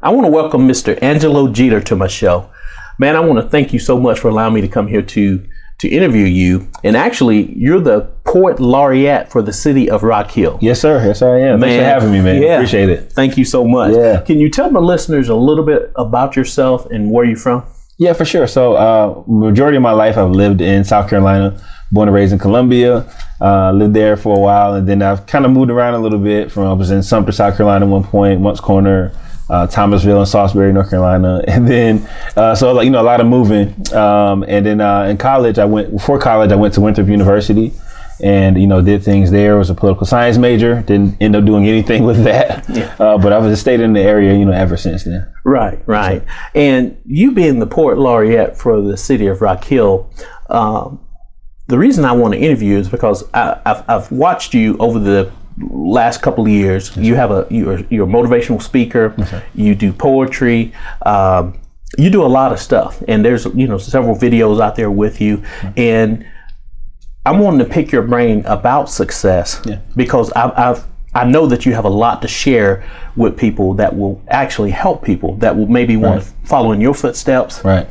I want to welcome Mr. Angelo Geter to my show. Man, I want to thank you so much for allowing me to come here to interview you. And actually, you're the Poet Laureate for the city of Rock Hill. Yes, sir. Yes, I am. Thanks for having me, man. Yeah. Appreciate it. Thank you so much. Yeah. Can you tell my listeners a little bit about yourself and where you're from? Yeah, for sure. So majority of my life, I've lived in South Carolina, born and raised in Columbia, lived there for a while. And then I've kind of moved around a little bit. I was in Sumter, South Carolina at one point, Moncks Corner, Thomasville and Salisbury, North Carolina. And then, a lot of moving. And then in college, before college, I went to Winthrop University and, did things there. I was a political science major. Didn't end up doing anything with that. Yeah. But I've just stayed in the area, ever since then. Right. So. And you being the Poet Laureate for the city of Rock Hill, the reason I want to interview is because I've watched you over the last couple of years. Yes. You're a motivational speaker. Yes, you do poetry. You do a lot of stuff, and there's several videos out there with you. Mm-hmm. And I'm wanting to pick your brain about success because I know that you have a lot to share with people that will actually help people that will maybe want to follow in your footsteps. Right.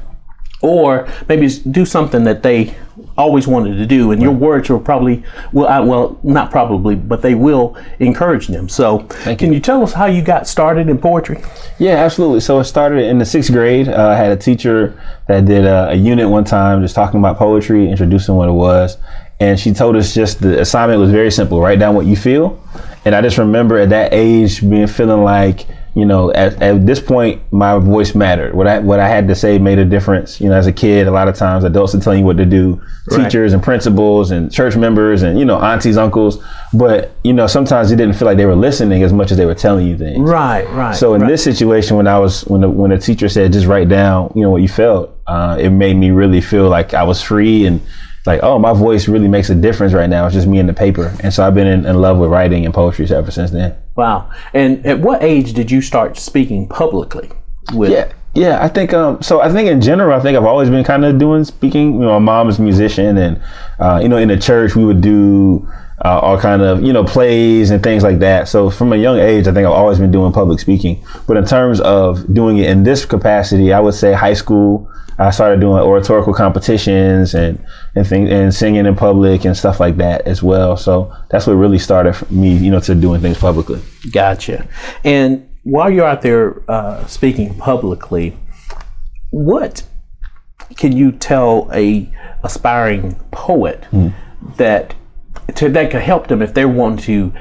Or maybe do something that they always wanted to do, and your words will probably, not probably, but they will encourage them. So can you tell us how you got started in poetry? Yeah, absolutely. So it started in the 6th grade. I had a teacher that did a unit one time just talking about poetry, introducing what it was. And she told us just the assignment was very simple. Write down what you feel. And I just remember at that age feeling like, at this point, my voice mattered. What I had to say made a difference. As a kid, a lot of times adults are telling you what to do, teachers and principals and church members and, aunties, uncles. But, sometimes you didn't feel like they were listening as much as they were telling you things. Right. So in this situation, when the teacher said, just write down, what you felt, it made me really feel like I was free and like, oh, my voice really makes a difference right now. It's just me and the paper. And so I've been in love with writing and poetry ever since then. Wow. And at what age did you start speaking publicly? Yeah. I think, I think in general, I've always been kind of doing speaking. My mom is a musician and, in the church, we would do all kind of, plays and things like that. So from a young age, I think I've always been doing public speaking. But in terms of doing it in this capacity, I would say high school, I started doing oratorical competitions and things and singing in public and stuff like that as well. So that's what really started for me, to doing things publicly. Gotcha. And while you're out there speaking publicly, what can you tell a aspiring poet that could help them if they're wanting to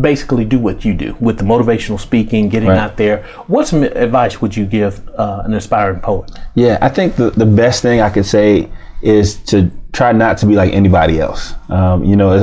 basically do what you do with the motivational speaking, getting out there? What some advice would you give an aspiring poet? Yeah, I think the best thing I could say is to try not to be like anybody else. A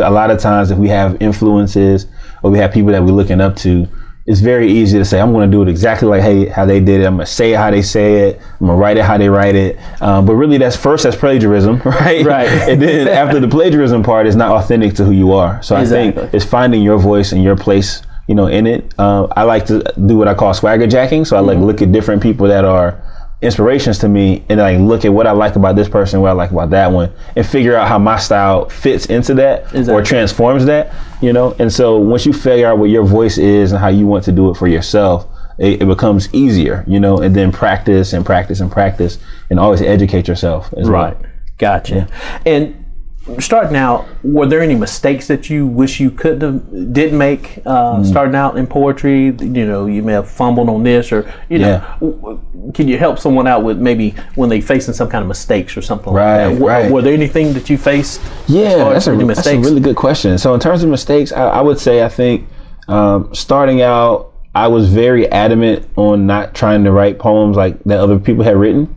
lot of times if we have influences or we have people that we're looking up to, it's very easy to say, I'm going to do it exactly like how they did it. I'm going to say it how they say it. I'm going to write it how they write it. But really that's plagiarism, right? Right. And then after the plagiarism part is not authentic to who you are. So exactly. I think it's finding your voice and your place, in it. I like to do what I call swagger jacking. So I look at different people that are inspirations to me and look at what I like about this person, what I like about that one, and figure out how my style fits into that or transforms that, And so once you figure out what your voice is and how you want to do it for yourself, it becomes easier, and then practice and always educate yourself as well. Right. Gotcha. Yeah. And starting out, were there any mistakes that you wish you did make starting out in poetry? You may have fumbled on this or, can you help someone out with maybe when they facing some kind of mistakes or something like that? Right. Were there anything that you faced? Yeah, that's a really good question. So in terms of mistakes, I would say, I think starting out, I was very adamant on not trying to write poems like that other people had written.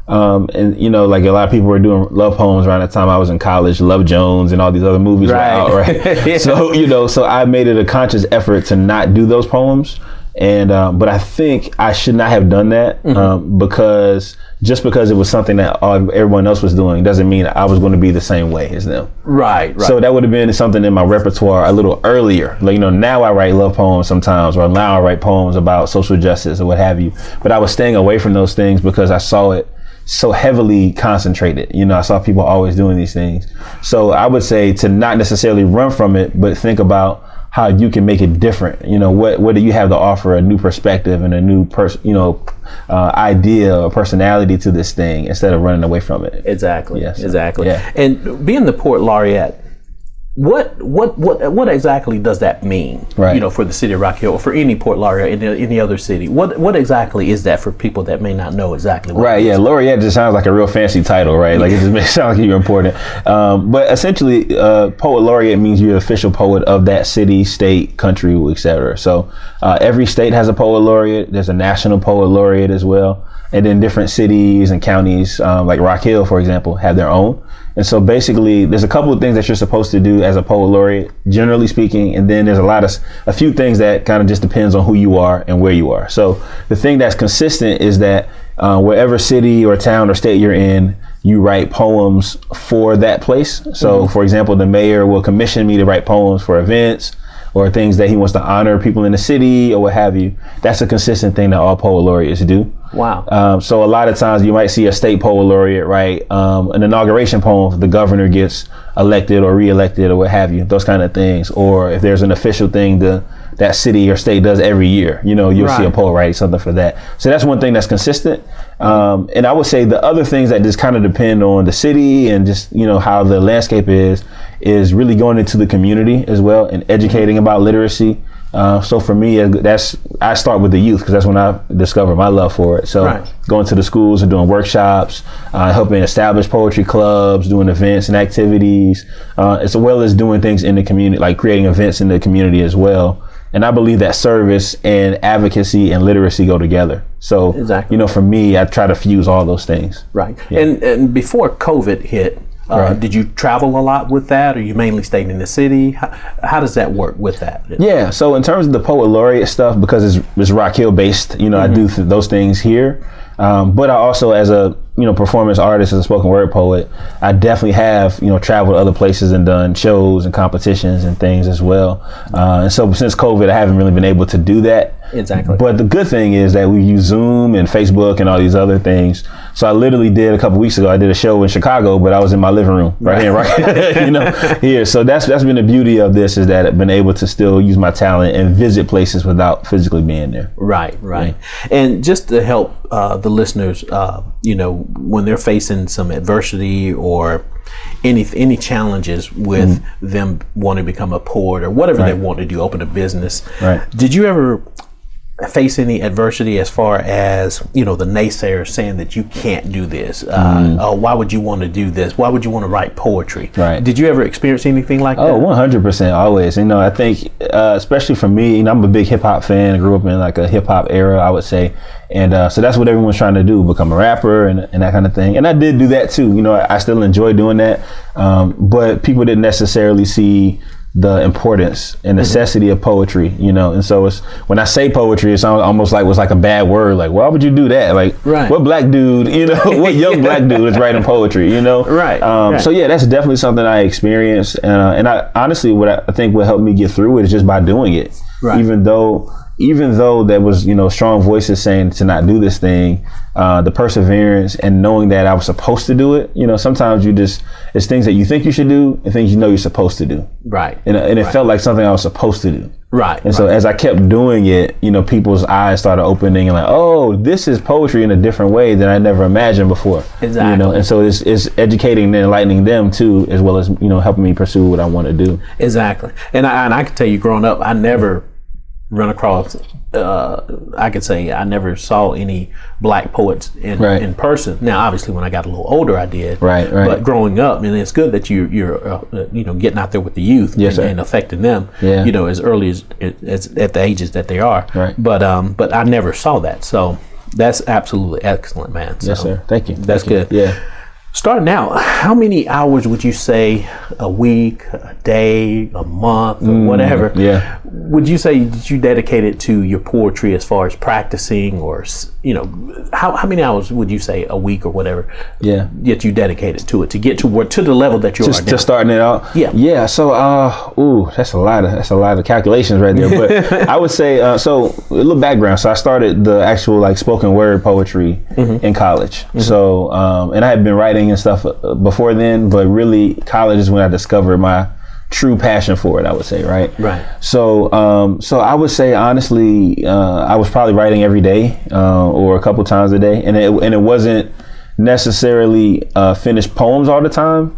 And like a lot of people were doing love poems around the time I was in college. Love Jones and all these other movies were out, right? Yeah. So so I made it a conscious effort to not do those poems. And but I think I should not have done that because it was something that everyone else was doing doesn't mean I was going to be the same way as them. Right. So that would have been something in my repertoire a little earlier. Now I write love poems sometimes, or now I write poems about social justice or what have you. But I was staying away from those things because I saw it so heavily concentrated. I saw people always doing these things. So I would say to not necessarily run from it, but think about how you can make it different. What do you have to offer, a new perspective and a new idea or personality to this thing instead of running away from it. Exactly. Yes. Exactly. Yeah. And being the Poet Laureate, what exactly does that mean? Right. For the city of Rock Hill, or for any Poet Laureate in any other city? What exactly is that for people that may not know exactly what Right, it is? yeah, Laureate just sounds like a real fancy title, right? Like it just makes it sound like you're important. But essentially, Poet Laureate means you're the official poet of that city, state, country, etc. So every state has a Poet Laureate. There's a national Poet Laureate as well. And then different cities and counties, like Rock Hill, for example, have their own. And so basically, there's a couple of things that you're supposed to do as a Poet Laureate, generally speaking. And then there's a few things that kind of just depends on who you are and where you are. So the thing that's consistent is that wherever city or town or state you're in, you write poems for that place. So for example, the mayor will commission me to write poems for events or things that he wants to honor people in the city or what have you. That's a consistent thing that all Poet Laureates do. Wow. So a lot of times you might see a state Poet Laureate write an inauguration poem if the governor gets elected or reelected or what have you, those kind of things. Or if there's an official thing that city or state does every year, you'll see a poet write something for that. So that's one thing that's consistent. And I would say the other things that just kind of depend on the city and just, how the landscape is really going into the community as well and educating about literacy. So for me, I start with the youth because that's when I discovered my love for it. So going to the schools and doing workshops, helping establish poetry clubs, doing events and activities, as well as doing things in the community, like creating events in the community as well. And I believe that service and advocacy and literacy go together. So, for me, I try to fuse all those things. Right. Yeah. And before COVID hit, did you travel a lot with that, or you mainly stayed in the city? How does that work with that? Yeah. So in terms of the Poet Laureate stuff, because it's Rock Hill based, I do those things here. But I also, as a performance artist, as a spoken word poet, I definitely have traveled other places and done shows and competitions and things as well. And so since COVID, I haven't really been able to do that. Exactly. But the good thing is that we use Zoom and Facebook and all these other things. So I literally did a couple weeks ago, I did a show in Chicago, but I was in my living room right here, here. So that's been the beauty of this, is that I've been able to still use my talent and visit places without physically being there. Right. Yeah. And just to help the listeners, when they're facing some adversity or any challenges with them wanting to become a poet or whatever they want to do, open a business. Right. Did you ever face any adversity as far as the naysayers saying that you can't do this? Why would you want to do this? Why would you want to write poetry? Right. Did you ever experience anything like that? Oh, 100%, always. I think especially for me, I'm a big hip hop fan. I grew up in like a hip hop era, I would say. And so that's what everyone's trying to do, become a rapper and that kind of thing. And I did do that too. I still enjoy doing that. But people didn't necessarily see the importance and necessity of poetry, and so it's, when I say poetry, it sounds almost like it was like a bad word. Like, why would you do that? Like, what black dude, what young black dude is writing poetry, Right. So yeah, that's definitely something I experienced. And I honestly, what I think what helped me get through it is just by doing it. Right. Even though there was, strong voices saying to not do this thing, the perseverance and knowing that I was supposed to do it, sometimes it's things that you think you should do and things you're supposed to do. Right. And it felt like something I was supposed to do. Right. And so as I kept doing it, people's eyes started opening and like, oh, this is poetry in a different way than I never imagined before. Exactly. And so it's educating and enlightening them too, as well as, helping me pursue what I want to do. Exactly. And I can tell you, growing up, I never run across, I could say I never saw any black poets in person. Now, obviously, when I got a little older, I did. Right. But growing up, and it's good that you're getting out there with the youth and affecting them. Yeah. As early as at the ages that they are. Right. But I never saw that. So that's absolutely excellent, man. So yes, sir. Thank you. That's good. Yeah. Starting out, how many hours would you say a week, a day, a month, or whatever? Yeah. Would you say that you dedicated to your poetry as far as practicing, or how many hours would you say a week or whatever? Yeah. That you dedicated to it to get to the level that you are now? Just starting it out. Yeah. Yeah. So, that's a lot of calculations right there. But I would say, so a little background. So I started the actual spoken word poetry in college. So, and I had been writing and stuff before then, but really college is when I discovered my true passion for it, I would say, right? Right. So, so I would say honestly, I was probably writing every day, or a couple times a day, and it wasn't necessarily finished poems all the time.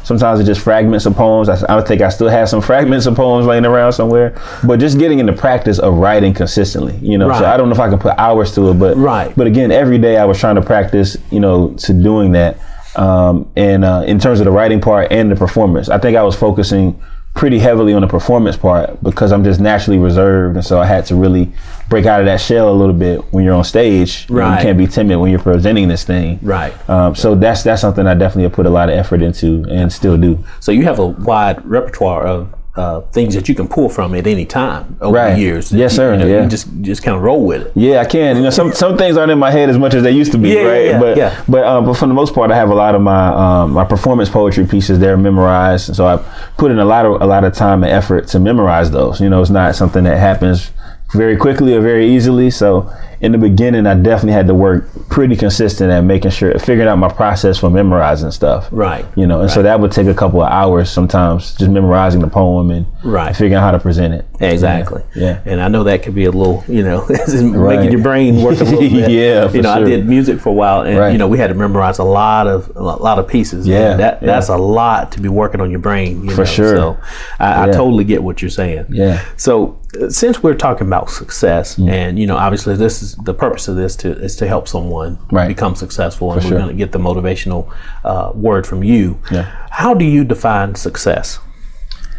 Sometimes it's just fragments of poems. I think I still have some fragments of poems laying around somewhere, but just getting in the practice of writing consistently, so I don't know if I can put hours to it, but again, every day I was trying to practice, to doing that. And in terms of the writing part and the performance, I think I was focusing pretty heavily on the performance part because I'm just naturally reserved, and so I had to really break out of that shell a little bit when you're on stage. You can't be timid when you're presenting this thing. So that's something I definitely have put a lot of effort into and still do. So you have a wide repertoire of things that you can pull from at any time over the years. Yes, sir. You just kind of roll with it. Yeah, I can. Some things aren't in my head as much as they used to be, But for the most part, I have a lot of my my performance poetry pieces there memorized, and so I put in a lot of time and effort to memorize those. It's not something that happens very quickly or very easily. So in the beginning, I definitely had to work pretty consistent at figuring out my process for memorizing stuff. So that would take a couple of hours sometimes, just memorizing the poem and figuring out how to present it. Exactly. Yeah. And I know that could be a little, making your brain work a little bit. I did music for a while, and we had to memorize a lot of pieces. That's a lot to be working on your brain. For sure. So I totally get what you're saying. So since we're talking about success, and obviously this is the purpose of this is to help someone become successful, and we're going to get the motivational word from you. How do you define success?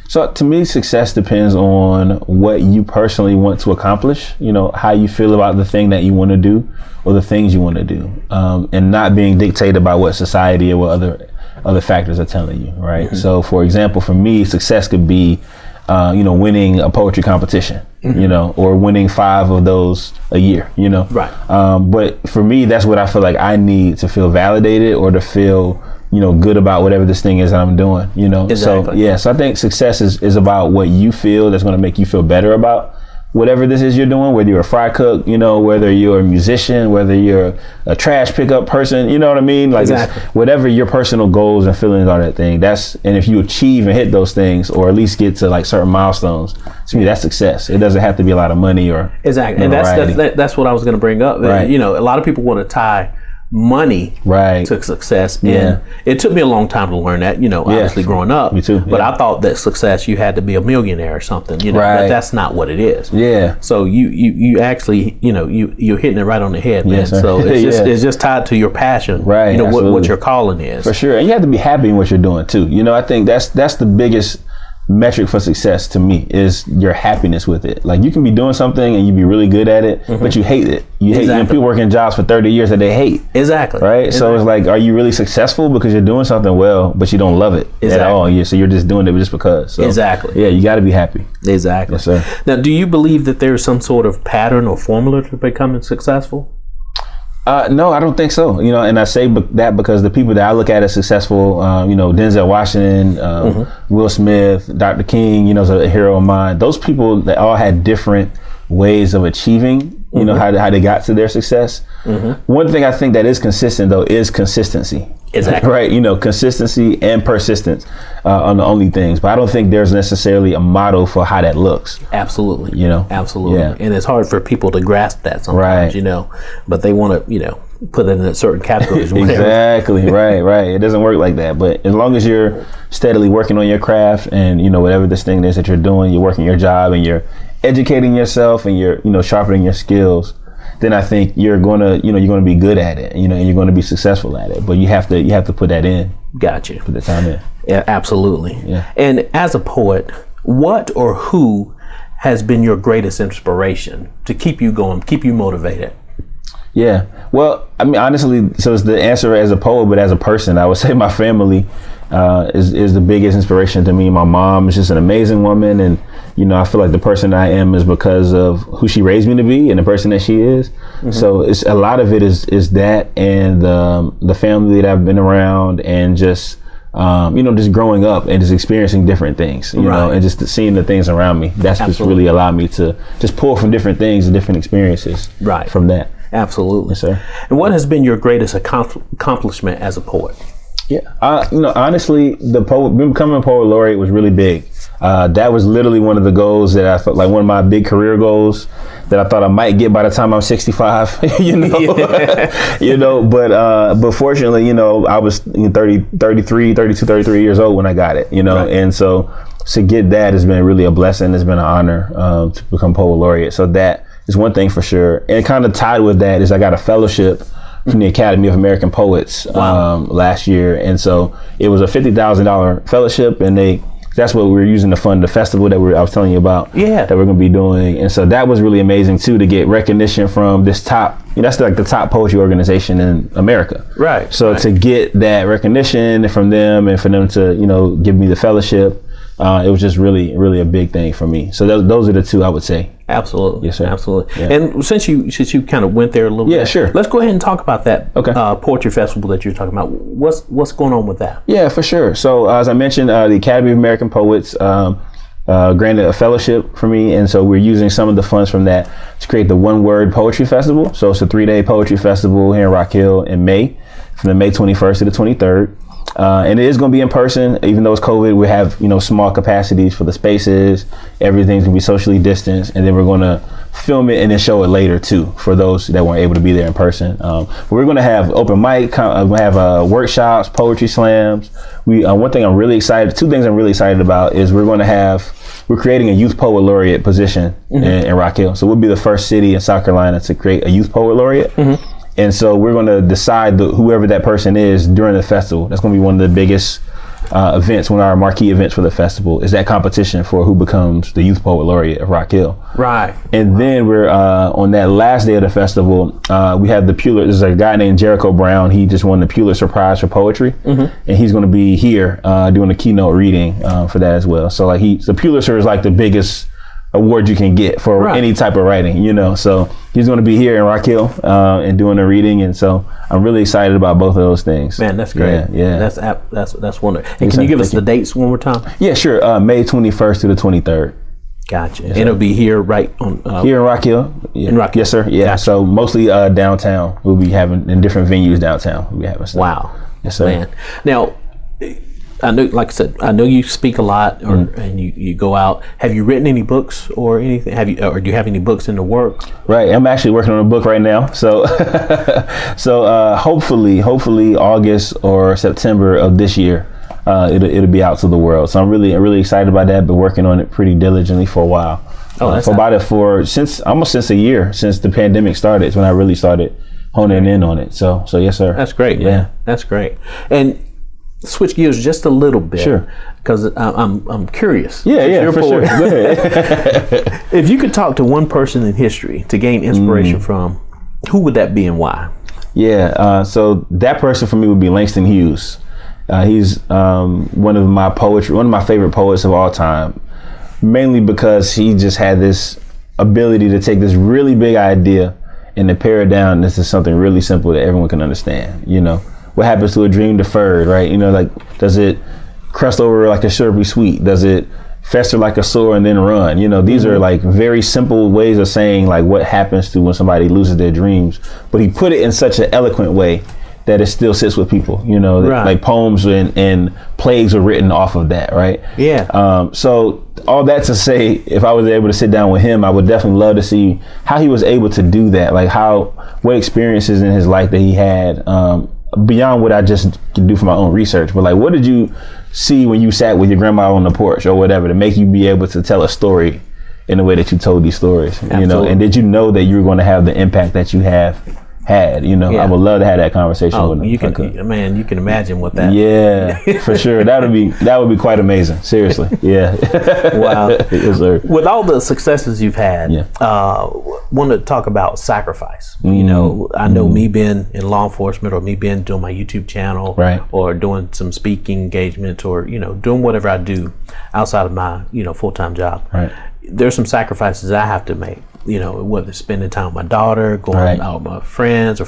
So to me, success depends on what you personally want to accomplish, how you feel about the thing that you want to do or the things you want to do, and not being dictated by what society or what other factors are telling you, right? So for example, for me, success could be winning a poetry competition, or winning 5 of those a year, but for me, that's what I feel like I need to feel validated or to feel, good about whatever this thing is that I'm doing, Exactly. So I think success is about what you feel that's going to make you feel better about whatever this is you're doing, whether you're a fry cook, whether you're a musician, whether you're a trash pickup person, you know what I mean? Like whatever your personal goals and feelings are, that thing, and if you achieve and hit those things, or at least get to like certain milestones, to me, that's success. It doesn't have to be a lot of money or and that's what I was going to bring up. A lot of people want to tie money to success, and it took me a long time to learn that, obviously growing up. Me too. But I thought that success, you had to be a millionaire or something, but that's not what it is. So you actually, you're hitting it right on the head, man. So it's just tied to your passion, what your calling is. For sure. And you have to be happy in what you're doing too. I think that's the biggest metric for success to me, is your happiness with it. Like, you can be doing something and you be really good at it, but you hate it. You hate people working jobs for 30 years that they hate. Right? So it's like, are you really successful because you're doing something well, but you don't love it at all? So you're just doing it just because. So, yeah, you got to be happy. Exactly. Yes, sir. Now, do you believe that there's some sort of pattern or formula to becoming successful? No, I don't think so. And I say that because the people that I look at as successful, Denzel Washington, Will Smith, Dr. King, is a hero of mine. Those people, they all had different ways of achieving, how they got to their success. One thing I think that is consistent, though, is consistency. Right. Consistency and persistence are the only things. But I don't think there's necessarily a model for how that looks. Absolutely. Absolutely. Yeah. And it's hard for people to grasp that sometimes, but they want to, put it in a certain categories. Exactly. Right. It doesn't work like that. But as long as you're steadily working on your craft and, whatever this thing is that you're doing, you're working your job and you're educating yourself and you're, sharpening your skills, then I think you're gonna be good at it, and you're gonna be successful at it. But you have to put that in. Gotcha. Put the time in. Yeah, absolutely. Yeah. And as a poet, what or who has been your greatest inspiration to keep you going, keep you motivated? Yeah. Well, I mean, honestly, so it's the answer as a poet, but as a person, I would say my family is the biggest inspiration to me. My mom is just an amazing woman, and I feel like the person I am is because of who she raised me to be and the person that she is. So it's a lot of it is that, and the family that I've been around, and just just growing up and just experiencing different things, and just seeing the things around me. That's just really allowed me to just pull from different things and different experiences from that. Absolutely. Yes, sir. And what has been your greatest accomplishment as a poet? Yeah, honestly, becoming a poet laureate was really big. That was literally one of the goals that I felt like one of my big career goals that I thought I might get by the time I'm 65. But fortunately, I was 33 years old when I got it. Right. And so to get that has been really a blessing. It's been an honor to become poet laureate. So that is one thing for sure. And kind of tied with that is I got a fellowship from the Academy of American Poets last year, and so it was a $50,000 fellowship, and that's what we were using to fund the festival that I was telling you about. Yeah, that we're going to be doing, and so that was really amazing too, to get recognition from this top. That's like the top poetry organization in America. Right. So to get that recognition from them, and for them to give me the fellowship, it was just really, really a big thing for me. So those are the two I would say. Absolutely. Yes, sir. Absolutely. Yeah. And since you kind of went there a little bit, sure. Let's go ahead and talk about that poetry festival that you're talking about. What's going on with that? Yeah, for sure. So as I mentioned, the Academy of American Poets granted a fellowship for me, and so we're using some of the funds from that to create the One Word Poetry Festival. So it's a 3-day poetry festival here in Rock Hill in May, from the May 21st to the 23rd. And it is going to be in person, even though it's COVID. We have, small capacities for the spaces. Everything's going to be socially distanced. And then we're going to film it and then show it later, too, for those that weren't able to be there in person. But we're going to have open mic, we have workshops, poetry slams. One thing I'm really excited, two things I'm really excited about is we're creating a youth poet laureate position in Rock Hill. So we'll be the first city in South Carolina to create a youth poet laureate. Mm-hmm. And so we're going to decide whoever that person is during the festival. That's going to be one of the biggest events, one of our marquee events for the festival, is that competition for who becomes the Youth Poet Laureate of Rock Hill. Right. And then we're on that last day of the festival, we have the Pulitzer. There's a guy named Jericho Brown. He just won the Pulitzer Prize for poetry, and he's going to be here doing a keynote reading for that as well. So the Pulitzer is like the biggest award you can get for any type of writing, so he's going to be here in Rock Hill and doing a reading, and so I'm really excited about both of those things. Man, that's great. Yeah. That's wonderful. And can you give us the dates one more time? Yeah, sure. May 21st to the 23rd. Gotcha. Yes, and it'll be here right on here in Rock Hill. Yeah. In Rock Hill. Yes, sir. Yeah. Gotcha. So mostly downtown. We'll be having in different venues downtown. We'll be having stuff. Wow. Yes, sir. Man. Now, I know, like I said, I know you speak a lot, and you go out. Have you written any books or anything? Or do you have any books in the work? Right, I'm actually working on a book right now. So, hopefully August or September of this year, it'll be out to the world. So I'm really excited about that. Been working on it pretty diligently for a while. Since a year since the pandemic started. Is when I really started honing in on it. So yes, sir. That's great, man. Yeah. That's great. And switch gears just a little bit, sure, because I'm curious. Yeah, for sure. Go ahead. If you could talk to one person in history to gain inspiration from, who would that be and why? Yeah, so that person for me would be Langston Hughes. He's one of my favorite poets of all time, mainly because he just had this ability to take this really big idea and to pare it down into something really simple that everyone can understand. What happens to a dream deferred, right? Does it crust over like a syrupy sweet? Does it fester like a sore and then run? These are like very simple ways of saying like what happens to when somebody loses their dreams. But he put it in such an eloquent way that it still sits with people, right. Like poems and plays are written off of that, right? Yeah. So all that to say, if I was able to sit down with him, I would definitely love to see how he was able to do that. Like what experiences in his life that he had, beyond what I just can do for my own research, but like, what did you see when you sat with your grandma on the porch or whatever to make you be able to tell a story in the way that you told these stories? Absolutely. And did you know that you were going to have the impact that you have had? Yeah. I would love to have that conversation with him. You can imagine what that. Yeah, for sure. That would be quite amazing. Seriously. Yeah. Wow. Yes, sir. With all the successes you've had, want to talk about sacrifice. I know me being in law enforcement, or me being doing my YouTube channel, right, or doing some speaking engagements, or doing whatever I do outside of my full-time job. Right. There's some sacrifices I have to make. Whether spending time with my daughter, going out with my friends or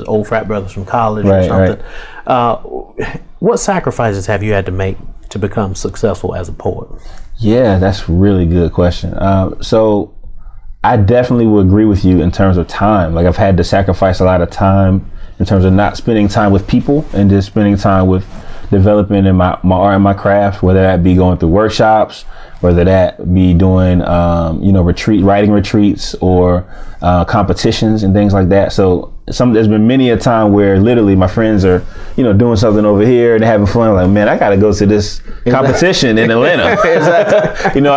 old frat brothers from college or something. Right. What sacrifices have you had to make to become successful as a poet? Yeah, that's a really good question. So I definitely would agree with you in terms of time. Like I've had to sacrifice a lot of time in terms of not spending time with people and just spending time with developing in my art and my craft, whether that be going through workshops, whether that be doing, writing retreats or competitions and things like that. So there's been many a time where literally my friends are, doing something over here and having fun. Like, man, I got to go to this competition in Atlanta. I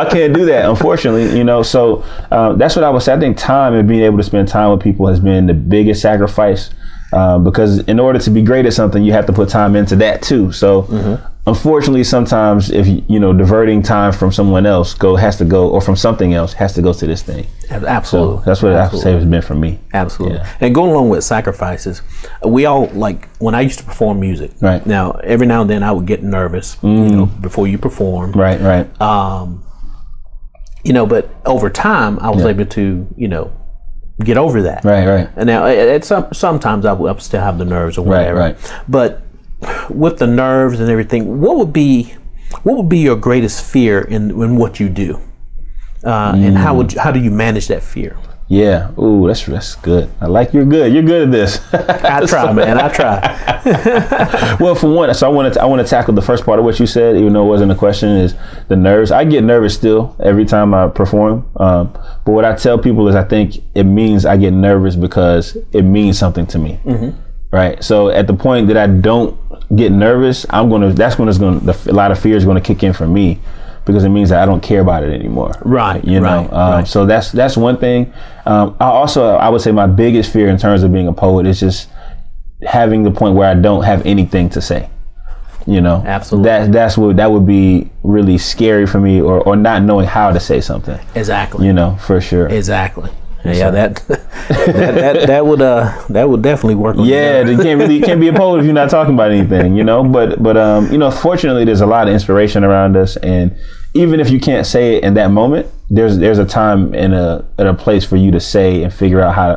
can't do that, unfortunately, So that's what I would say. I think time and being able to spend time with people has been the biggest sacrifice. Because in order to be great at something, you have to put time into that too. So unfortunately, sometimes if diverting time from someone else or from something else has to go to this thing. Absolutely. So that's what I would say has been for me. Absolutely. Yeah. And going along with sacrifices, we all, like when I used to perform music. Right. Now, every now and then I would get nervous, before you perform. Right. But over time I was able to, get over that. Right. And now sometimes I will still have the nerves or whatever. Right. But with the nerves and everything, what would be your greatest fear in what you do? And how do you manage that fear? Yeah. Ooh, that's good. You're good. You're good at this. I try, man. I try. Well, for one, so I want to tackle the first part of what you said, even though it wasn't a question, is the nerves. I get nervous still every time I perform. But what I tell people is I think it means I get nervous because it means something to me. Right. So at the point that I don't get nervous, that's when a lot of fear is going to kick in for me. Because it means that I don't care about it anymore. Right. Right. So that's one thing. I would say my biggest fear in terms of being a poet is just having the point where I don't have anything to say. Absolutely. That would be really scary for me, or not knowing how to say something. Exactly. For sure. Exactly. Yeah, that would definitely work. Yeah, you can't be a poet if you're not talking about anything, But fortunately, there's a lot of inspiration around us, and even if you can't say it in that moment, there's a time and a place for you to say and figure out how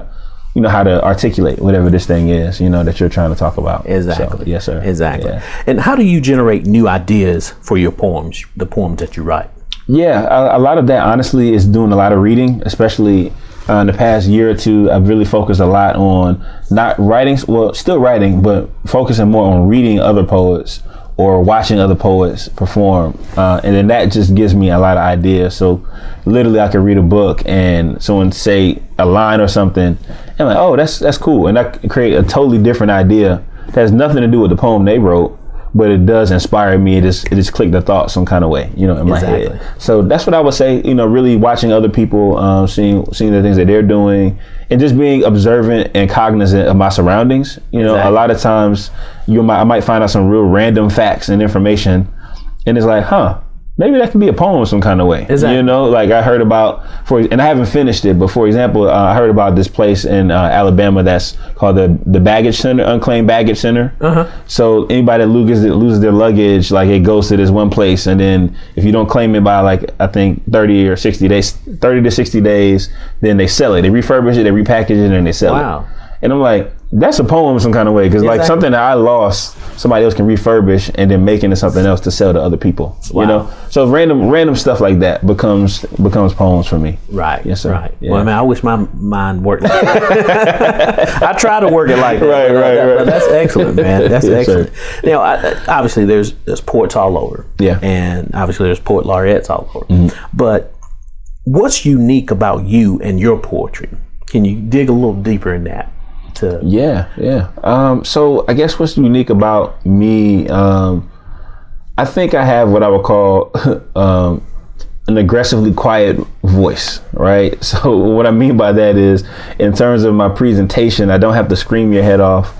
to articulate whatever this thing is, that you're trying to talk about. Exactly. So, yes, sir. Exactly. Yeah. And how do you generate new ideas for your poems, the poems that you write? Yeah, a lot of that honestly is doing a lot of reading, especially. In the past year or two, I've really focused a lot on not writing, still writing, but focusing more on reading other poets or watching other poets perform. And then that just gives me a lot of ideas. So literally I could read a book and someone say a line or something, and I'm like, oh, that's cool. And I can create a totally different idea that has nothing to do with the poem they wrote, but it does inspire me. It just clicked a thought some kind of way, in my head. So that's what I would say, really watching other people, seeing the things that they're doing, and just being observant and cognizant of my surroundings. A lot of times I might find out some real random facts and information, and it's like, maybe that could be a poem some kind of way. Exactly. Like I heard about, and I haven't finished it, but for example, I heard about this place in Alabama that's called the Baggage Center, Unclaimed Baggage Center. So anybody that loses their luggage, like it goes to this one place, and then if you don't claim it by I think 30 to 60 days, then they sell it. They refurbish it, they repackage it, and they sell it. And I'm like, that's a poem some kind of way, because something that I lost, somebody else can refurbish and then make into something else to sell to other people. So random stuff like that becomes poems for me. Right. Yes, sir. Right. Yeah. Well, I wish my mind worked like that. I try to work it like that. Right. But that's excellent, man. That's excellent. Sir. Now, obviously, there's poets all over. Yeah. And obviously, there's poet laureates all over. But what's unique about you and your poetry? Can you dig a little deeper in that? So I guess what's unique about me, I think I have what I would call an aggressively quiet voice, right? So what I mean by that is, in terms of my presentation, I don't have to scream your head off,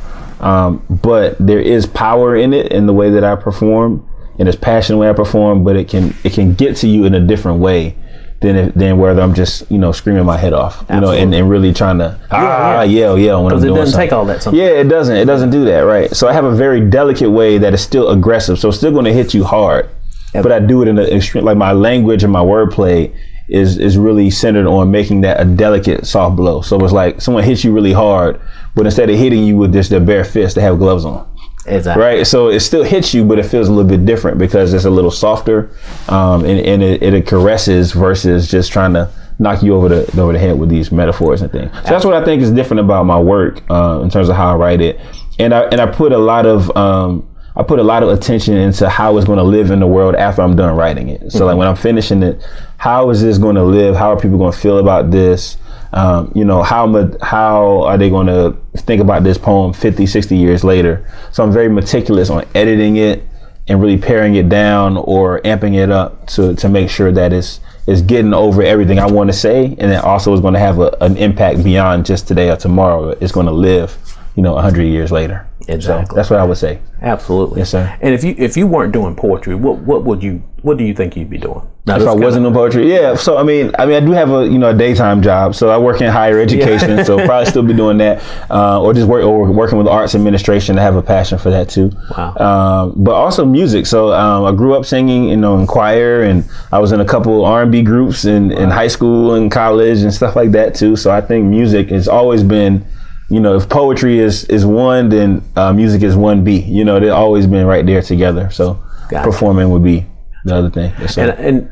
but there is power in it, in the way that I perform, and it's passionate way I perform, but it can get to you in a different way than whether I'm just screaming my head off, and really trying to yell when I'm doing something. Because it doesn't take all that. Sometimes. Yeah, it doesn't do that, right? So I have a very delicate way that is still aggressive, so it's still going to hit you hard, but I do it in an extreme. Like my language and my wordplay is really centered on making that a delicate, soft blow. So it's like someone hits you really hard, but instead of hitting you with just their bare fist, they have gloves on. Exactly. Right. So it still hits you, but it feels a little bit different because it's a little softer, and it caresses versus just trying to knock you over the head with these metaphors and things. So that's what I think is different about my work in terms of how I write it. And I put a lot of attention into how it's going to live in the world after I'm done writing it. So like when I'm finishing it, how is this going to live? How are people going to feel about this? How are they going to think about this poem 50, 60 years later? So I'm very meticulous on editing it and really paring it down or amping it up to make sure that it's getting over everything I want to say, and it also is going to have an impact beyond just today or tomorrow. It's going to live, 100 years later. Exactly. So that's what I would say. Absolutely. Yes, sir. And if you weren't doing poetry, what do you think you'd be doing? Now, if I wasn't doing poetry, yeah. So I mean, I do have a daytime job. So I work in higher education, so probably still be doing that, or just working with arts administration. I have a passion for that too. Wow. But also music. So I grew up singing, in choir, and I was in a couple R&B groups in high school and college and stuff like that too. So I think music has always been. If poetry is one, then music is 1B. They've always been right there together. So performing would be the other thing. Yes, and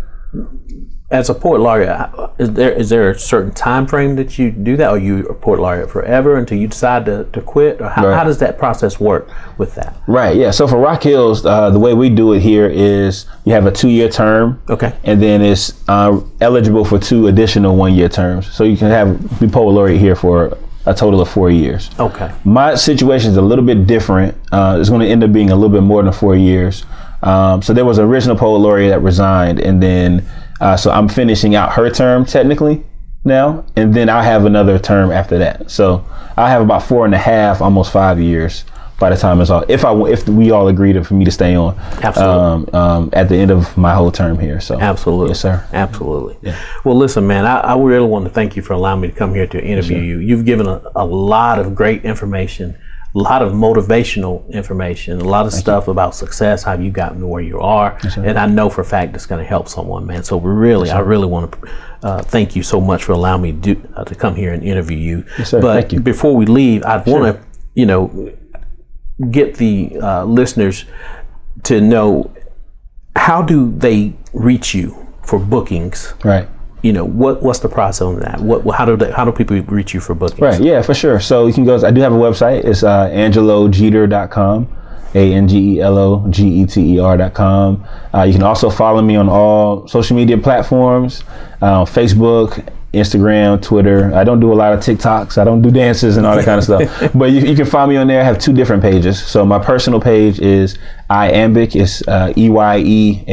as a poet laureate, is there a certain time frame that you do that? Or are you a poet laureate forever until you decide to quit? Or how does that process work with that? Right, yeah. So for Rock Hills, the way we do it here is you have a 2-year term. Okay. And then it's eligible for 2 additional 1-year terms. So you can be poet laureate here for a total of 4 years. Okay. My situation is a little bit different. It's going to end up being a little bit more than 4 years. So there was an original poet laureate that resigned, and then so I'm finishing out her term technically now, and then I'll have another term after that. So I'll have about 4.5, almost 5 years by the time it's all. If we all agree for me to stay on. Absolutely. At the end of my whole term here. So absolutely. Yes, sir. Absolutely. Yeah. Well, listen, man, I really want to thank you for allowing me to come here to interview you. You've given a lot of great information, a lot of motivational information, a lot of stuff about success, how you've gotten to where you are. Yes, and I know for a fact it's going to help someone, man. So I really want to thank you so much for allowing me to come here and interview you. Yes, sir. But thank you. Before we leave, I want to, get the listeners to know, how do they reach you for bookings? Right. What's the process on that? How do people reach you for bookings? Right. Yeah, for sure. So you can go. I do have a website. It's angelogeter.com. ANGELOGETER.com. You can also follow me on all social media platforms, Facebook, Instagram, Twitter. I don't do a lot of TikToks. I don't do dances and all that kind of stuff. But you can find me on there. I have 2 different pages. So my personal page is Eyeambic. It's EYEAMBIC.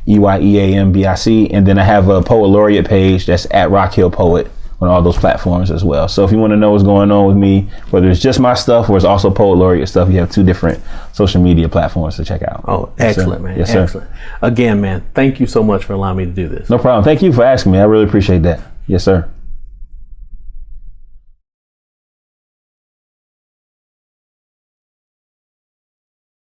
EYEAMBIC. And then I have a Poet Laureate page that's at Rock Hill Poet on all those platforms as well. So if you want to know what's going on with me, whether it's just my stuff or it's also Poet Laureate stuff, you have 2 different social media platforms to check out. Oh, excellent, man. Yes, excellent. Sir. Again, man, thank you so much for allowing me to do this. No problem. Thank you for asking me. I really appreciate that. Yes, sir.